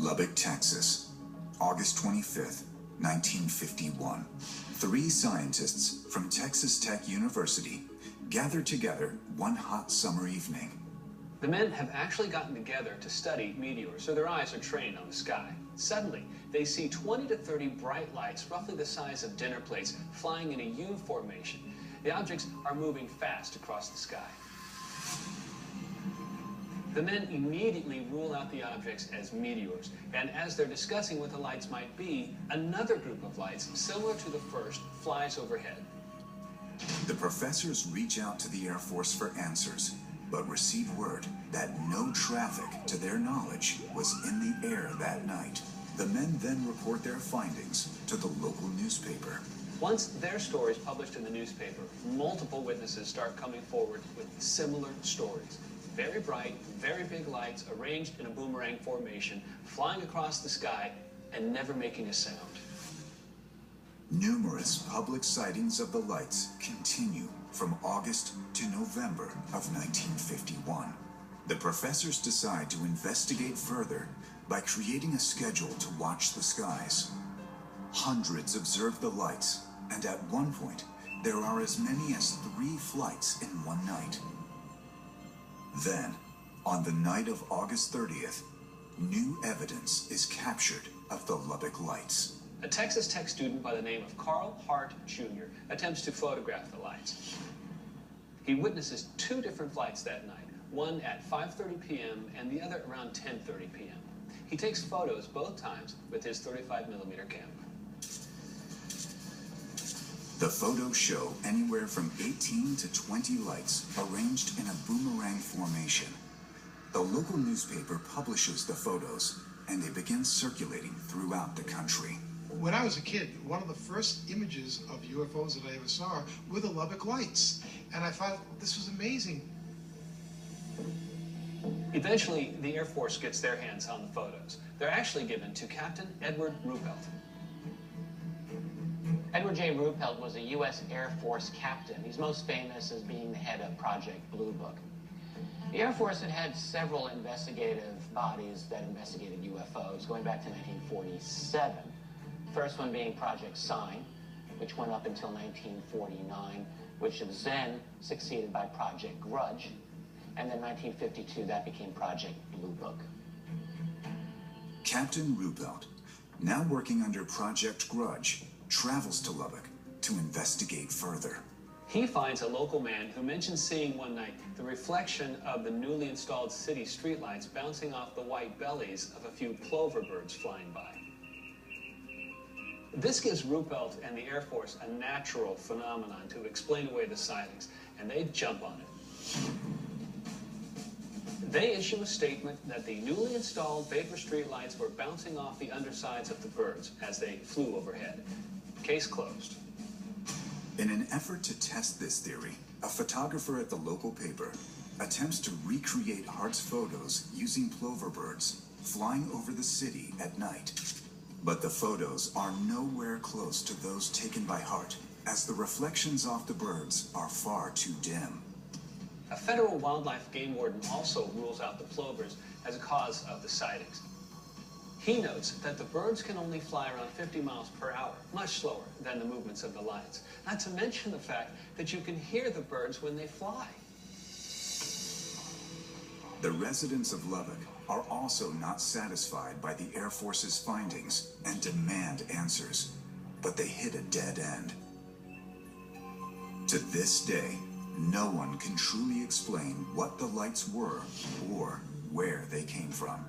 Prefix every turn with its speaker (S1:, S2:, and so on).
S1: Lubbock, Texas, August 25th, 1951. Three scientists from Texas Tech University gathered together one hot summer evening.
S2: The men have actually gotten together to study meteors, so their eyes are trained on the sky. Suddenly, they see 20 to 30 bright lights, roughly the size of dinner plates, flying in a U formation. The objects are moving fast across the sky. The men immediately rule out the objects as meteors, and as they're discussing what the lights might be, another group of lights, similar to the first, flies overhead.
S1: The professors reach out to the Air Force for answers, but receive word that no traffic, to their knowledge, was in the air that night. The men then report their findings to the local newspaper.
S2: Once their story is published in the newspaper, multiple witnesses start coming forward with similar stories. Very bright, very big lights arranged in a boomerang formation, flying across the sky and never making a sound.
S1: Numerous public sightings of the lights continue from August to November of 1951. The professors decide to investigate further by creating a schedule to watch the skies. Hundreds observe the lights, and at one point, there are as many as 3 flights in one night. Then, on the night of August 30th, new evidence is captured of the Lubbock lights.
S2: A Texas Tech student by the name of Carl Hart Jr. attempts to photograph the lights. He witnesses 2 different flights that night, one at 5:30 p.m. and the other around 10:30 p.m. He takes photos both times with his 35mm camera.
S1: The photos show anywhere from 18 to 20 lights arranged in a boomerang formation. The local newspaper publishes the photos, and they begin circulating throughout the country.
S3: When I was a kid, one of the first images of UFOs that I ever saw were the Lubbock lights, and I thought this was amazing.
S2: Eventually, the Air Force gets their hands on the photos. They're actually given to Captain Edward Ruppelt.
S4: Edward J. Ruppelt was a U.S. Air Force captain. He's most famous as being the head of Project Blue Book. The Air Force had had several investigative bodies that investigated UFOs going back to 1947. First one being Project Sign, which went up until 1949, which was then succeeded by Project Grudge. And then 1952, that became Project Blue Book.
S1: Captain Ruppelt, now working under Project Grudge, travels to Lubbock to investigate further.
S2: He finds a local man who mentions seeing one night the reflection of the newly installed city streetlights bouncing off the white bellies of a few plover birds flying by. This gives Ruppelt and the Air Force a natural phenomenon to explain away the sightings, and they jump on it. They issue a statement that the newly installed vapor streetlights were bouncing off the undersides of the birds as they flew overhead. Case closed.
S1: In an effort to test this theory, a photographer at the local paper attempts to recreate Hart's photos using plover birds flying over the city at night. But the photos are nowhere close to those taken by Hart, as the reflections off the birds are far too dim.
S2: A federal wildlife game warden also rules out the plovers as a cause of the sightings. He notes that the birds can only fly around 50 miles per hour, much slower than the movements of the lights. Not to mention the fact that you can hear the birds when they fly.
S1: The residents of Lubbock are also not satisfied by the Air Force's findings and demand answers, but they hit a dead end. To this day, no one can truly explain what the lights were or where they came from.